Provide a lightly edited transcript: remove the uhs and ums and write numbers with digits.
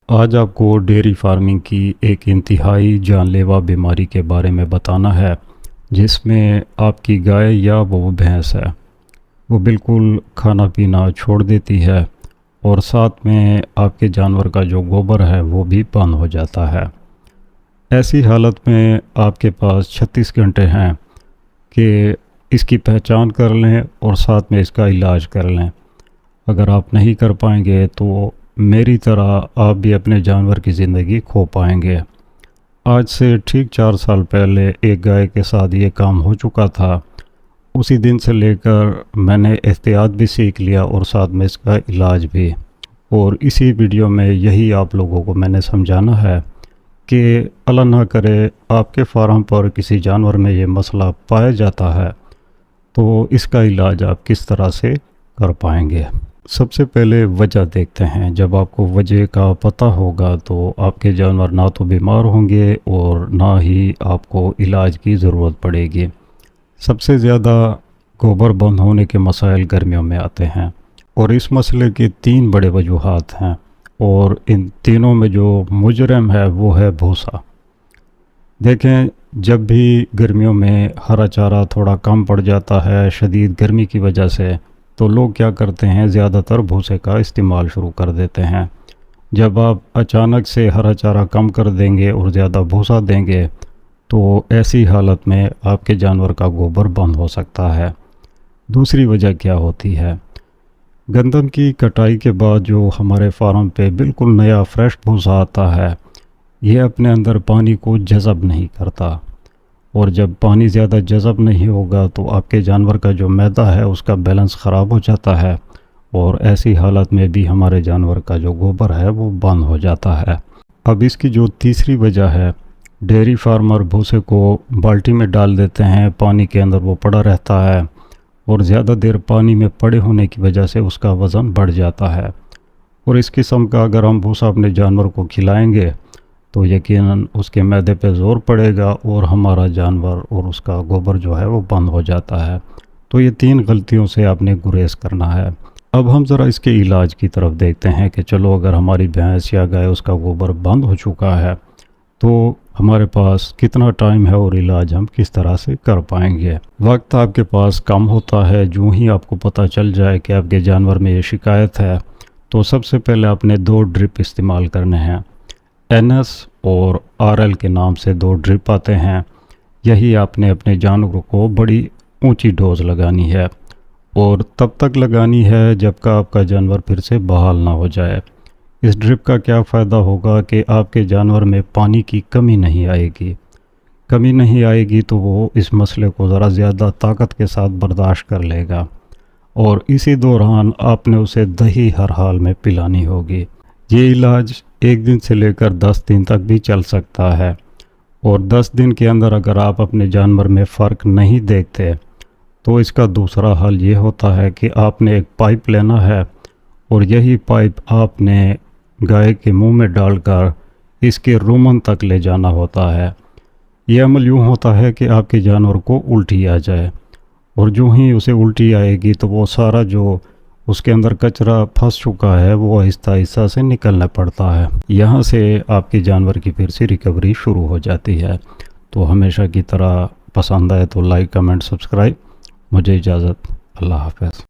آج آپ کو ڈیری فارمنگ کی ایک انتہائی جان لیوا بیماری کے بارے میں بتانا ہے، جس میں آپ کی گائے یا وہ بھینس ہے وہ بالکل کھانا پینا چھوڑ دیتی ہے، اور ساتھ میں آپ کے جانور کا جو گوبر ہے وہ بھی بند ہو جاتا ہے۔ ایسی حالت میں آپ کے پاس 36 گھنٹے ہیں کہ اس کی پہچان کر لیں اور ساتھ میں اس کا علاج کر لیں۔ اگر آپ نہیں کر پائیں گے تو میری طرح آپ بھی اپنے جانور کی زندگی کھو پائیں گے۔ آج سے ٹھیک 4 سال پہلے ایک گائے کے ساتھ یہ کام ہو چکا تھا۔ اسی دن سے لے کر میں نے احتیاط بھی سیکھ لیا اور ساتھ میں اس کا علاج بھی، اور اسی ویڈیو میں یہی آپ لوگوں کو میں نے سمجھانا ہے کہ اللہ نہ کرے آپ کے فارم پر کسی جانور میں یہ مسئلہ پایا جاتا ہے تو اس کا علاج آپ کس طرح سے کر پائیں گے۔ سب سے پہلے وجہ دیکھتے ہیں۔ جب آپ کو وجہ کا پتہ ہوگا تو آپ کے جانور نہ تو بیمار ہوں گے اور نہ ہی آپ کو علاج کی ضرورت پڑے گی۔ سب سے زیادہ گوبر بند ہونے کے مسائل گرمیوں میں آتے ہیں، اور اس مسئلے کی 3 بڑے وجوہات ہیں، اور ان تینوں میں جو مجرم ہے وہ ہے بھوسا۔ دیکھیں، جب بھی گرمیوں میں ہرا چارہ تھوڑا کم پڑ جاتا ہے شدید گرمی کی وجہ سے، تو لوگ کیا کرتے ہیں، زیادہ تر بھوسے کا استعمال شروع کر دیتے ہیں۔ جب آپ اچانک سے ہرا چارہ کم کر دیں گے اور زیادہ بھوسا دیں گے تو ایسی حالت میں آپ کے جانور کا گوبر بند ہو سکتا ہے۔ دوسری وجہ کیا ہوتی ہے، گندم کی کٹائی کے بعد جو ہمارے فارم پہ بالکل نیا فریش بھوسا آتا ہے، یہ اپنے اندر پانی کو جذب نہیں کرتا، اور جب پانی زیادہ جذب نہیں ہوگا تو آپ کے جانور کا جو معدہ ہے اس کا بیلنس خراب ہو جاتا ہے، اور ایسی حالت میں بھی ہمارے جانور کا جو گوبر ہے وہ بند ہو جاتا ہے۔ اب اس کی جو تیسری وجہ ہے، ڈیری فارمر بھوسے کو بالٹی میں ڈال دیتے ہیں، پانی کے اندر وہ پڑا رہتا ہے، اور زیادہ دیر پانی میں پڑے ہونے کی وجہ سے اس کا وزن بڑھ جاتا ہے، اور اس قسم کا اگر ہم بھوسا اپنے جانور کو کھلائیں گے تو یقیناً اس کے معدے پہ زور پڑے گا اور ہمارا جانور اور اس کا گوبر جو ہے وہ بند ہو جاتا ہے۔ تو یہ 3 غلطیوں سے آپ نے گریز کرنا ہے۔ اب ہم ذرا اس کے علاج کی طرف دیکھتے ہیں کہ چلو اگر ہماری بھینس یا گائے اس کا گوبر بند ہو چکا ہے تو ہمارے پاس کتنا ٹائم ہے اور علاج ہم کس طرح سے کر پائیں گے۔ وقت آپ کے پاس کم ہوتا ہے۔ جو ہی آپ کو پتہ چل جائے کہ آپ کے جانور میں یہ شکایت ہے تو سب سے پہلے آپ نے 2 ڈرپ استعمال کرنے ہیں۔ NS اور RL کے نام سے 2 ڈرپ آتے ہیں۔ یہی آپ نے اپنے جانور کو بڑی اونچی ڈوز لگانی ہے، اور تب تک لگانی ہے جب کا آپ کا جانور پھر سے بحال نہ ہو جائے۔ اس ڈرپ کا کیا فائدہ ہوگا کہ آپ کے جانور میں پانی کی کمی نہیں آئے گی تو وہ اس مسئلے کو ذرا زیادہ طاقت کے ساتھ برداشت کر لے گا، اور اسی دوران آپ نے اسے دہی ہر حال میں پلانی ہوگی۔ یہ علاج 1 دن سے لے کر 10 دن تک بھی چل سکتا ہے، اور 10 دن کے اندر اگر آپ اپنے جانور میں فرق نہیں دیکھتے تو اس کا دوسرا حل یہ ہوتا ہے کہ آپ نے ایک پائپ لینا ہے، اور یہی پائپ آپ نے گائے کے منہ میں ڈال کر اس کے رومن تک لے جانا ہوتا ہے۔ یہ عمل یوں ہوتا ہے کہ آپ کے جانور کو الٹی آ جائے، اور جو ہی اسے الٹی آئے گی تو وہ سارا جو اس کے اندر کچرا پھنس چکا ہے وہ آہستہ آہستہ سے نکلنا پڑتا ہے۔ یہاں سے آپ کے جانور کی پھر سے ریکوری شروع ہو جاتی ہے۔ تو ہمیشہ کی طرح پسند آئے تو لائک، کمنٹ، سبسکرائب۔ مجھے اجازت، اللہ حافظ۔